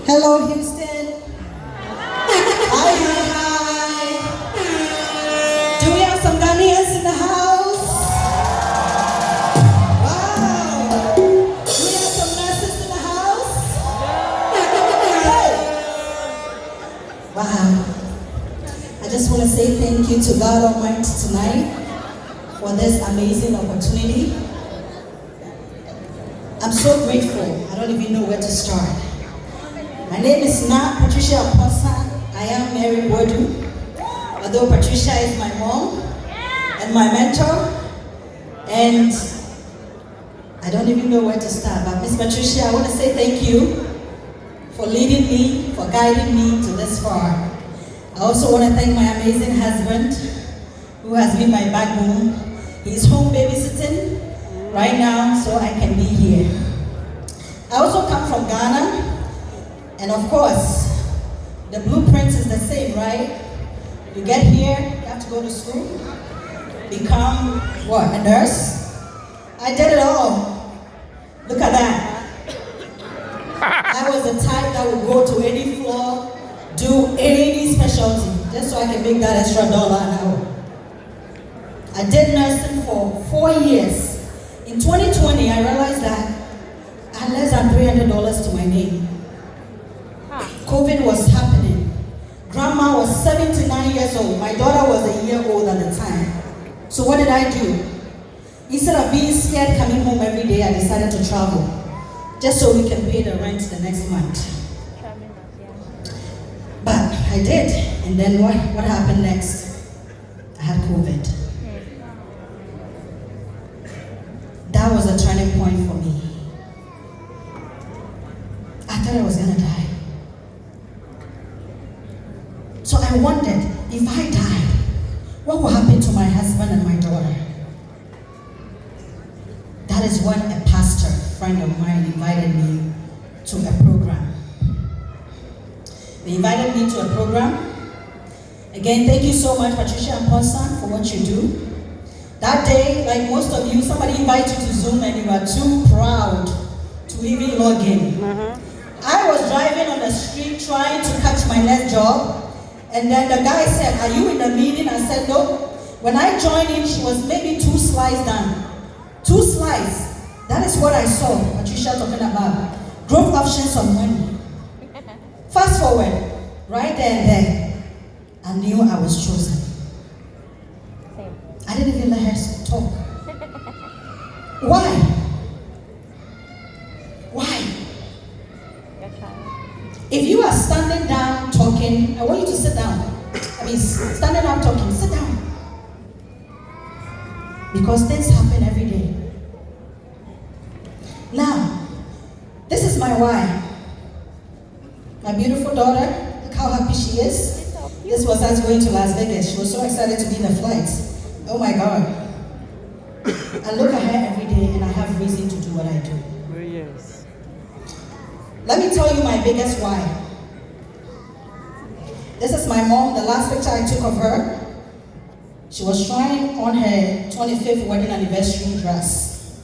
Hello, Houston. Hi, hi, hi. Do we have some Ghanaians in the house? Wow. Do we have some nurses in the house? Hey. Wow. I just want to say thank you to God Almighty tonight for this amazing opportunity. I'm so grateful. I don't even know where to start. My name is not Patricia Apostle. I am Mary Bodu. Although Patricia is my mom and my mentor, and I don't even know where to start. But Miss Patricia, I want to say thank you for leading me, for guiding me to this far. I also want to thank my amazing husband, who has been my backbone. He's home babysitting right now, so I can be here. I also come from Ghana. And of course, the blueprint is the same, right? You get here, you have to go to school, become what, a nurse? I did it all. Look at that. I was the type that would go to any floor, do any specialty, just so I can make that extra $1 an hour. I did nursing for 4 years. In 2020, I realized that I had less than $300 to my name. COVID was happening. Grandma was 79 years old. My daughter was a year old at the time. So what did I do? Instead of being scared coming home every day, I decided to travel. Just so we can pay the rent the next month. But I did. And then what happened next? I had COVID. That was a turning point for me. I thought I was gonna die. So I wondered, if I died, what will happen to my husband and my daughter? That is when a pastor, friend of mine, invited me to a program. They invited me to a program. Again, thank you so much, Patricia and Ponsan, for what you do. That day, like most of you, somebody invited you to Zoom and you are too proud to even log in. I was driving on the street trying to catch my next job. And then the guy said, "Are you in the meeting?" I said, "No." When I joined in, she was maybe 2 slides down. 2 slides. That is what I saw Patricia talking about. Growth options on money. Fast forward, right there and there, I knew I was chosen. I didn't even let her talk. Why? Why? If you are standing down talking, I want you to sit down. I mean, standing up talking, sit down. Because things happen every day. Now, this is my wife. My beautiful daughter. Look how happy she is. This was us going to Las Vegas. She was so excited to be in the flight. Oh my God. I look at her every day and I have reason to do what I do. Oh, yes. Let me tell you my biggest why. This is my mom, the last picture I took of her. She was trying on her 25th wedding anniversary dress.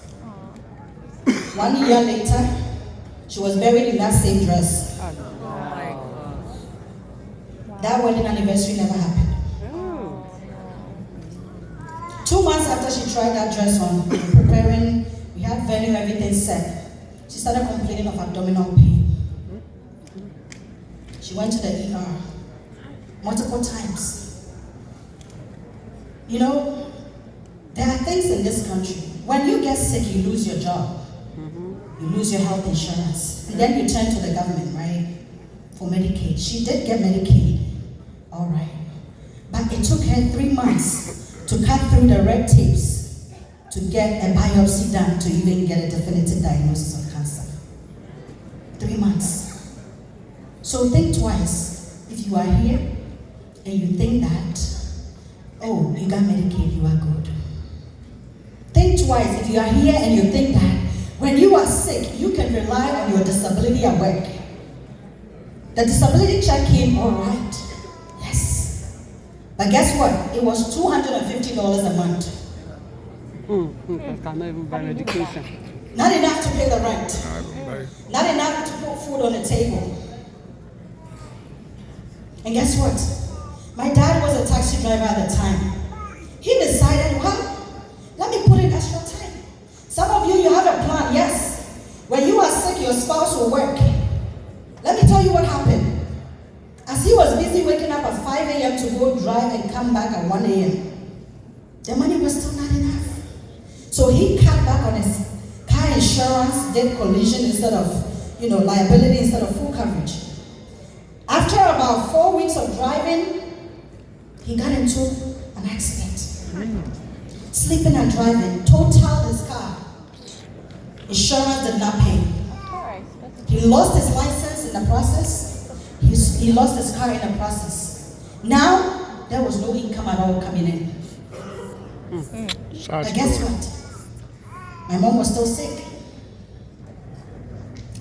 1 year later, she was buried in that same dress. That wedding anniversary never happened. 2 months after she tried that dress on, preparing, we had venue, everything set. She started complaining of abdominal pain. She went to the ER multiple times. You know, there are things in this country. When you get sick, you lose your job. You lose your health insurance. And then you turn to the government, right, for Medicaid. She did get Medicaid, all right. But it took her 3 months to cut through the red tapes to get a biopsy done to even get a definitive diagnosis of cancer. 3 months. So think twice. If you are here and you think that, oh, you got Medicaid, you are good. Think twice if you are here and you think that when you are sick, you can rely on your disability at work. The disability check came all right. Yes. But guess what? It was $250 a month. I cannot even buy medication. Not enough to pay the rent. Not enough to put food on the table. And guess what? My dad was a taxi driver at the time. He decided, well, let me put in extra time. Some of you have a plan, yes. When you are sick, your spouse will work. Let me tell you what happened. As he was busy waking up at 5 a.m. to go drive and come back at 1 a.m., the money was still not enough. So he cut back on his car insurance, did collision instead of, liability instead of full coverage. After about 4 weeks of driving, he got into an accident. Sleeping and driving, totaled his car. Insurance did not pay. He lost his license in the process. He lost his car in the process. Now, there was no income at all coming in. But guess what? My mom was still sick.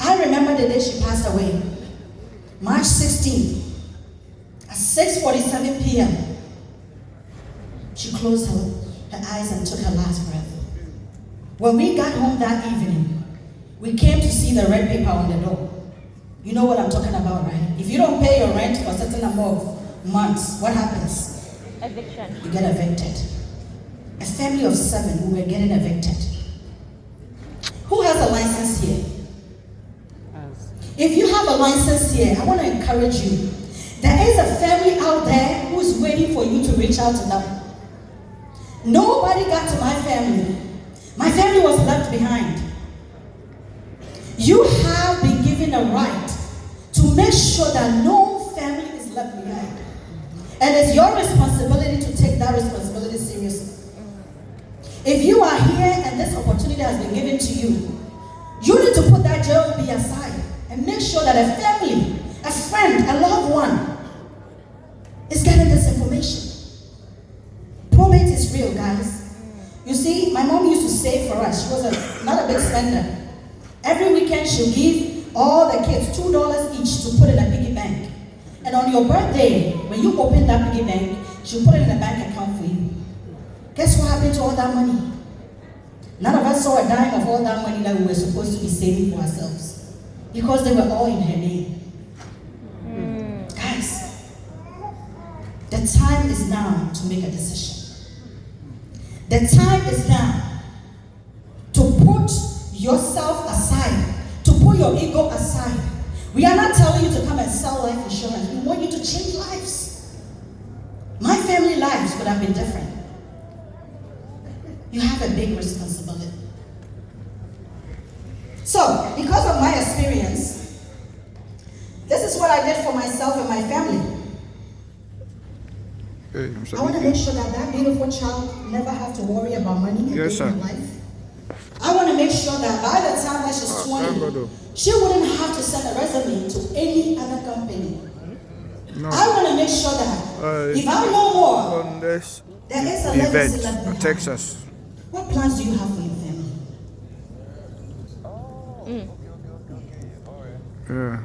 I remember the day she passed away. March 16th, at 6:47 p.m., she closed her eyes and took her last breath. When we got home that evening, we came to see the red paper on the door. You know what I'm talking about, right? If you don't pay your rent for a certain number of months, what happens? Eviction. You get evicted. A family of 7 who were getting evicted. Who has a license here? If you have a license here, I want to encourage you. There is a family out there who is waiting for you to reach out to them. Nobody got to my family. My family was left behind. You have been given a right to make sure that no family is left behind. And it's your responsibility to take that responsibility seriously. If you are here and this opportunity has been given to you, you need to put that JOB aside and make sure that a family, a friend, a loved one is getting this information. Probate is real, guys. You see, my mom used to save for us. She was not a big spender. Every weekend she'll give all the kids $2 each to put in a piggy bank. And on your birthday, when you open that piggy bank, she'll put it in a bank account for you. Guess what happened to all that money? None of us saw a dime of all that money that we were supposed to be saving for ourselves. Because they were all in her name. Guys, the time is now to make a decision. The time is now to put yourself aside, to put your ego aside. We are not telling you to come and sell life insurance. We want you to change lives. My family lives would have been different. You have a big responsibility. So, because of my experience, this is what I did for myself and my family. I want to make sure that that beautiful child never have to worry about money in her life. I want to make sure that by the time that she's 20, she wouldn't have to send a resume to any other company. No. I want to make sure that if I'm no more, on this there is a legacy left behind. Texas. What plans do you have for your family? Yeah.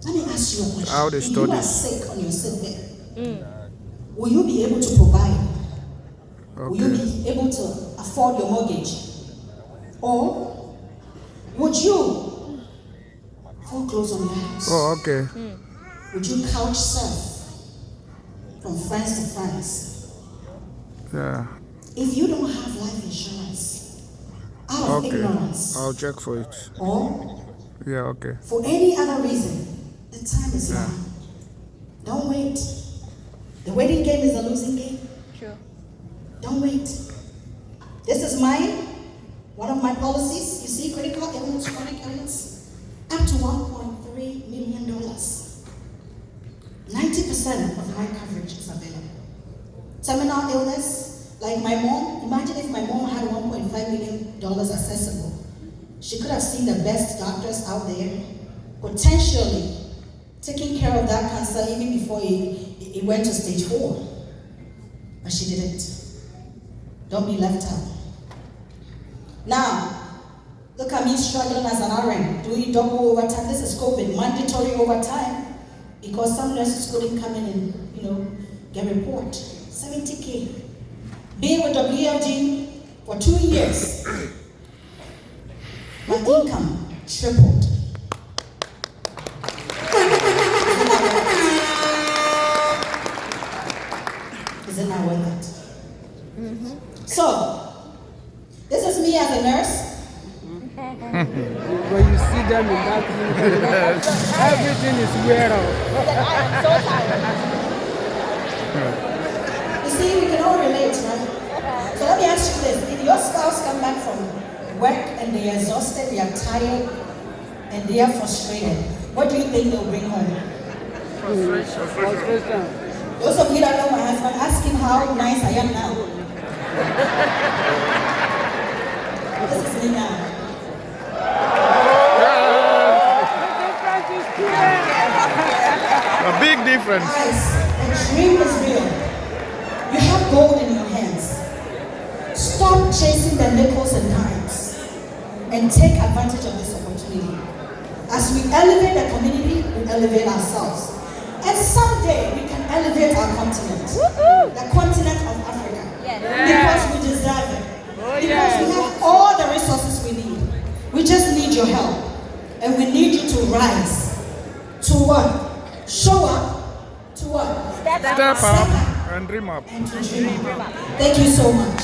Let me ask you a question. How they if you are studies. sick on your sick bed, will you be able to provide? Okay. Will you be able to afford your mortgage? Or would you foreclose on your house? Oh, okay. Would you couch surf from friends to friends? Yeah. If you don't have life insurance, out of ignorance, I'll check for it. or Yeah, okay. for any other reason, the time is now. Don't wait. The waiting game is a losing game. Sure. Don't wait. This is mine. One of my policies. You see, critical illness, chronic illness, up to $1.3 million. 90% of my coverage is available. Terminal illness, like my mom. Imagine if my mom had $1.5 million accessible. She could have seen the best doctors out there. Potentially, taking care of that cancer even before it went to stage 4. But she didn't. Don't be left out. Now, look at me struggling as an RN, doing double overtime. This is COVID, mandatory overtime, because some nurses couldn't come in and, get report. 70K. Being with WLG for 2 years, my income tripled. Is it not worth it? Mm-hmm. So, this is me as a nurse. When you see them in that room, everything is weird out. I am so tired. You see, we can all relate, right? So let me ask you this. If your spouse come back from work and they're exhausted, they are tired, and they are frustrated, what do you think they'll bring home? Frustration. Those of you that know my husband, ask him how nice I am now. This is me now. A big difference. Guys, the dream is real. You have gold in your hands. Stop chasing the nickels and dimes and take advantage of this opportunity. As we elevate the community, we elevate ourselves. And someday we can elevate our continent, the continent of Africa, because we deserve it. Because we have all the resources we need. We just need your help. And we need you to rise. To what? Show up. To what? Step Step up and dream up. And to dream up. Thank you so much.